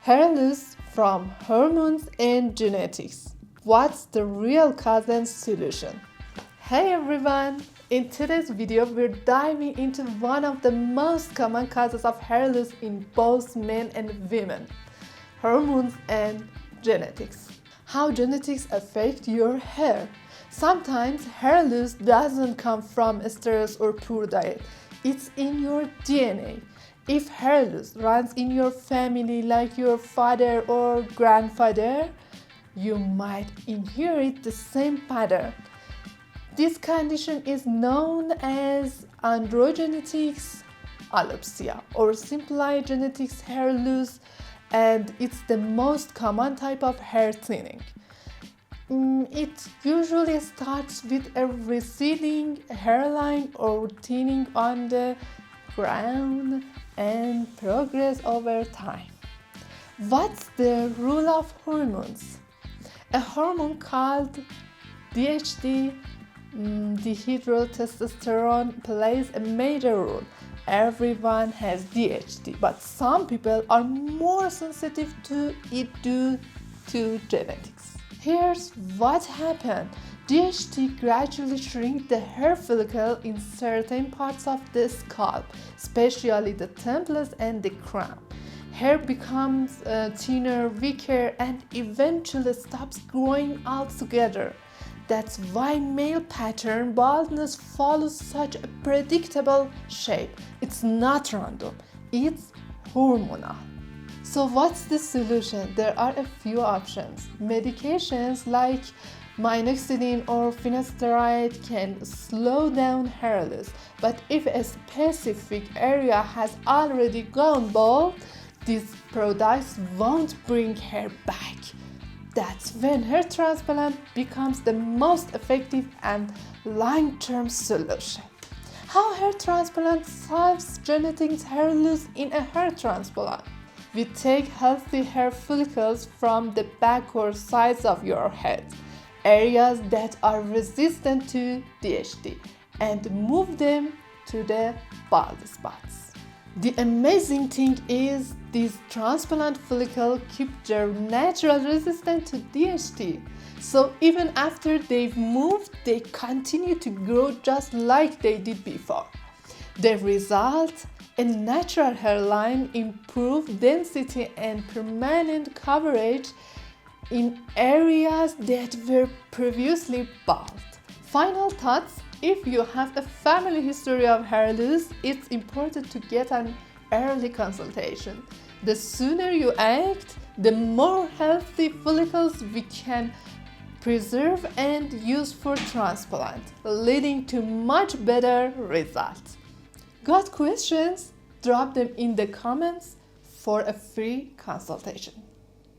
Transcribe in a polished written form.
Hair loss from hormones and genetics. What's the real cause and solution? Hey everyone! In today's video, we're diving into one of the most common causes of hair loss in both men and women: hormones and genetics. How genetics affect your hair. Sometimes hair loss doesn't come from stress or poor diet. It's in your DNA. If hair loss runs in your family like your father or grandfather, you might inherit the same pattern. This condition is known as androgenetic alopecia or simply genetics hair loss, and it's the most common type of hair thinning. It usually starts with a receding hairline or thinning on the crown and progress over time. What's the role of hormones? A hormone called DHT, dihydrotestosterone, plays a major role. Everyone has DHT, but some people are more sensitive to it due to genetics. Here's what happened. DHT gradually shrinks the hair follicle in certain parts of the scalp, especially the temples and the crown. Hair becomes thinner, weaker, and eventually stops growing altogether. That's why male pattern baldness follows such a predictable shape. It's not random, it's hormonal. So what's the solution? There are a few options. Medications like minoxidil or finasteride can slow down hair loss, but if a specific area has already gone bald, these products won't bring hair back. That's when hair transplant becomes the most effective and long-term solution. How hair transplant solves genetic hair loss in a hair transplant? We take healthy hair follicles from the back or sides of your head, areas that are resistant to DHT, and move them to the bald spots. The amazing thing is these transplant follicles keep their natural resistance to DHT. So even after they've moved, they continue to grow just like they did before. The result? A natural hairline, improved density, and permanent coverage in areas that were previously bald. Final thoughts: if you have a family history of hair loss, it's important to get an early consultation. The sooner you act, the more healthy follicles we can preserve and use for transplant, leading to much better results. Got questions? Drop them in the comments for a free consultation.